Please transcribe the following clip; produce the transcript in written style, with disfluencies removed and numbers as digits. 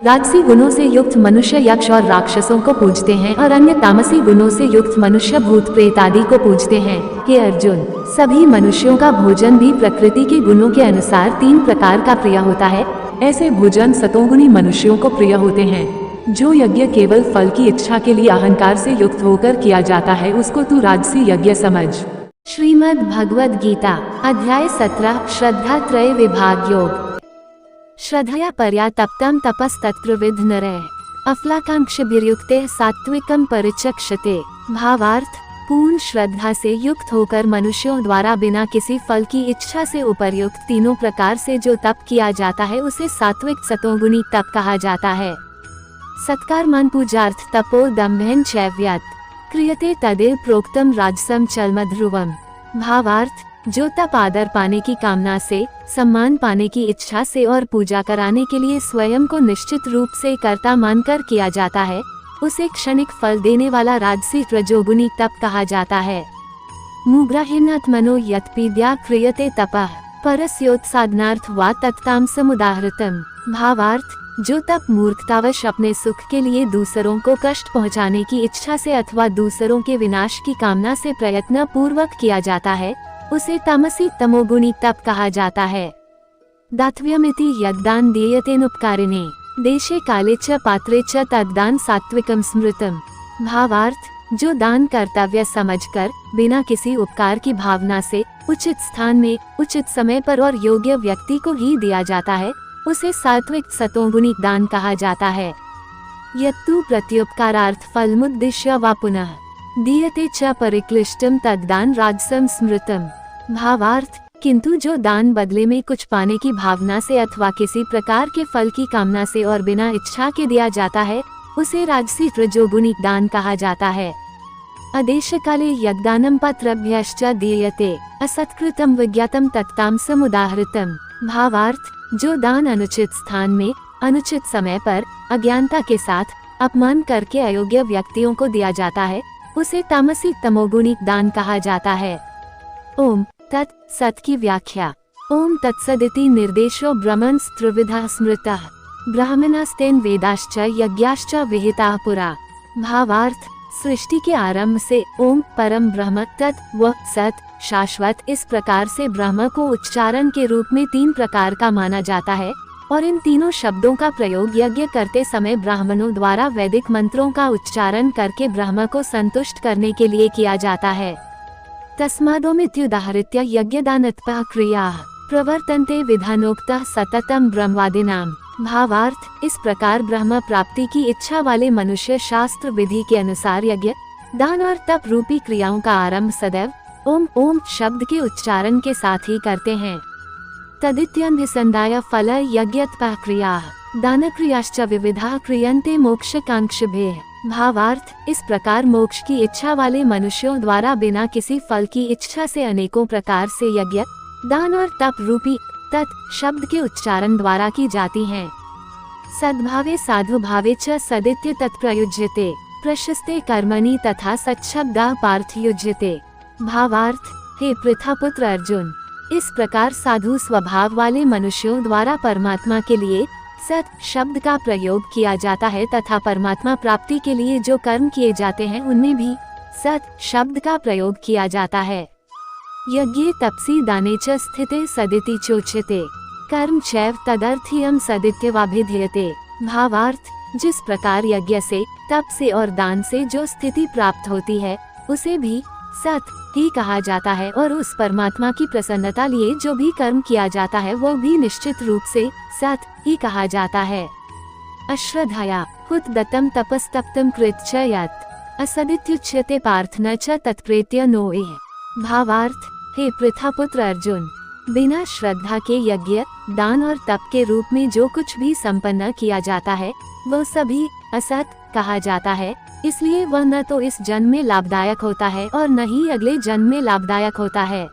राजसी गुणों से युक्त मनुष्य यक्ष और राक्षसों को पूजते हैं और अन्य तामसी गुणों से युक्त मनुष्य भूत प्रेत आदि को पूजते हैं। हे अर्जुन, सभी मनुष्यों का भोजन भी प्रकृति के गुणों के अनुसार 3 प्रकार का प्रिय होता है। ऐसे भोजन सतोगुणी मनुष्यों को प्रिय होते हैं। जो यज्ञ केवल फल की इच्छा के लिए अहंकार से युक्त होकर किया जाता है, उसको तू राजसी यज्ञ समझ। श्रीमद् भगवद गीता अध्याय 17 श्रद्धा त्रय विभाग योग। श्रद्धया परया तप्तं तपस्तत्कृविद नरः अफलाकांक्षभिर्युक्ते सात्विकं परिचक्षते। भावार्थ, पूर्ण श्रद्धा से युक्त होकर मनुष्यों द्वारा बिना किसी फल की इच्छा से उपर्युक्त तीनों प्रकार से जो तप किया जाता है उसे सात्विक सतोगुणी तप कहा जाता है। सत्कार मन पूजार्थ तपो दम्भेन चैव्यत् क्रियते तदेव प्रोक्तम राजसम चलमध्रुवम। भावार्थ, जो तप आदर पाने की कामना से, सम्मान पाने की इच्छा से और पूजा कराने के लिए स्वयं को निश्चित रूप से कर्ता मानकर किया जाता है, उसे क्षणिक फल देने वाला राजसी रजोगुणी तप कहा जाता है। मुग्राहीनात्मनो यत्पीड्या क्रियते तपः परस्योत्साधनार्थ वा तत्तामसमुदाहृतम्। भावार्थ, जो तप मूर्खतावश अपने सुख के लिए दूसरों को कष्ट पहुंचाने की इच्छा से अथवा दूसरों के विनाश की कामना से प्रयत्न पूर्वक किया जाता है, उसे तामसी तमोगुणी तप कहा जाता है। दातव्यमिति यद्दान दीयतेनुपकारिणे देशे काले च पात्रे च तद्दान सात्विकम स्मृतम। भावार्थ, जो दान कर्तव्य समझकर बिना किसी उपकार की भावना से उचित स्थान में उचित समय पर और योग्य व्यक्ति को ही दिया जाता है, उसे सात्विक सतोगुणी दान कहा जाता है। यत्तु प्रत्युपकारार्थ फलमुद्दिश्य वा पुनः दीयते च परिक्लिष्टम तद्दान राजसम स्मृतम। भावार्थ, किंतु जो दान बदले में कुछ पाने की भावना से अथवा किसी प्रकार के फल की कामना से और बिना इच्छा के दिया जाता है, उसे राजसी रजोगुणी दान कहा जाता है। आदेश काले यद्दानम पात्रभ्यश्च दीयते असत्कृतम विज्ञातम तत्तामसमुदाहृतम। भावार्थ, जो दान अनुचित स्थान में अनुचित समय पर अज्ञानता के साथ अपमान करके अयोग्य व्यक्तियों को दिया जाता है, उसे तामसी तमोगुणी दान कहा जाता है। ओम तत् सत की व्याख्या। ओम तत्सदिति निर्देशो ब्रह्मन् त्रिविधः स्मृतः ब्राह्मणास्तेन वेदाश्च यज्ञाश्च विहिताः पुरा। भावार्थ, सृष्टि के आरंभ से ओम परम ब्रह्म तत् व सत शाश्वत इस प्रकार से ब्रह्म को उच्चारण के रूप में 3 प्रकार का माना जाता है और इन तीनों शब्दों का प्रयोग यज्ञ करते समय ब्राह्मणों द्वारा वैदिक मंत्रों का उच्चारण करके ब्रह्म को संतुष्ट करने के लिए किया जाता है। तस्मादोमित्युदाहृत्य यज्ञदानत्पः क्रियाः प्रवर्तन्ते विधानोक्तः सततम ब्रह्मवादिनाम। भावार्थ, इस प्रकार ब्रह्म प्राप्ति की इच्छा वाले मनुष्य शास्त्र विधि के अनुसार यज्ञ, दान और तप रूपी क्रियाओं का आरंभ सदैव ओम ओम शब्द के उच्चारण के साथ ही करते हैं। तदित्यन्भिसन्धाय फल यज्ञत्पः क्रियाः दान क्रियाश्च विविधा क्रियन्ते मोक्षकांक्षिभिः। भावार्थ, इस प्रकार मोक्ष की इच्छा वाले मनुष्यों द्वारा बिना किसी फल की इच्छा से अनेकों प्रकार से यज्ञ, दान और तप रूपी तत् शब्द के उच्चारण द्वारा की जाती हैं। सद्भावे साधु भावे च सदित्य तत्प्रयुज्यते प्रशस्ते कर्मणि तथा सच्छब्दाः पार्थयुज्यते। भावार्थ, हे पृथापुत्र अर्जुन, इस प्रकार साधु स्वभाव वाले मनुष्यों द्वारा परमात्मा के लिए सत शब्द का प्रयोग किया जाता है तथा परमात्मा प्राप्ति के लिए जो कर्म किए जाते हैं उनमें भी सत शब्द का प्रयोग किया जाता है। यज्ञे तपसी दाने च स्थिते सदिति चोच्यते कर्म चैव तदर्थीयम सदित्यवाभिधीयते। भावार्थ, जिस प्रकार यज्ञ से, तप से और दान से जो स्थिति प्राप्त होती है उसे भी सत ही कहा जाता है और उस परमात्मा की प्रसन्नता लिए जो भी कर्म किया जाता है वो भी निश्चित रूप से सत ही कहा जाता है। अश्रद्धया हुत दत्तम तपस्तप्तम कृत च यत् असदित्युच्यते पार्थ न च तत्प्रेत्य नोए। भावार्थ, हे पृथापुत्र अर्जुन, बिना श्रद्धा के यज्ञ, दान और तप के रूप में जो कुछ भी संपन्न किया जाता है वह सभी असत कहा जाता है, इसलिए वह न तो इस जन्म में लाभदायक होता है और न ही अगले जन्म में लाभदायक होता है।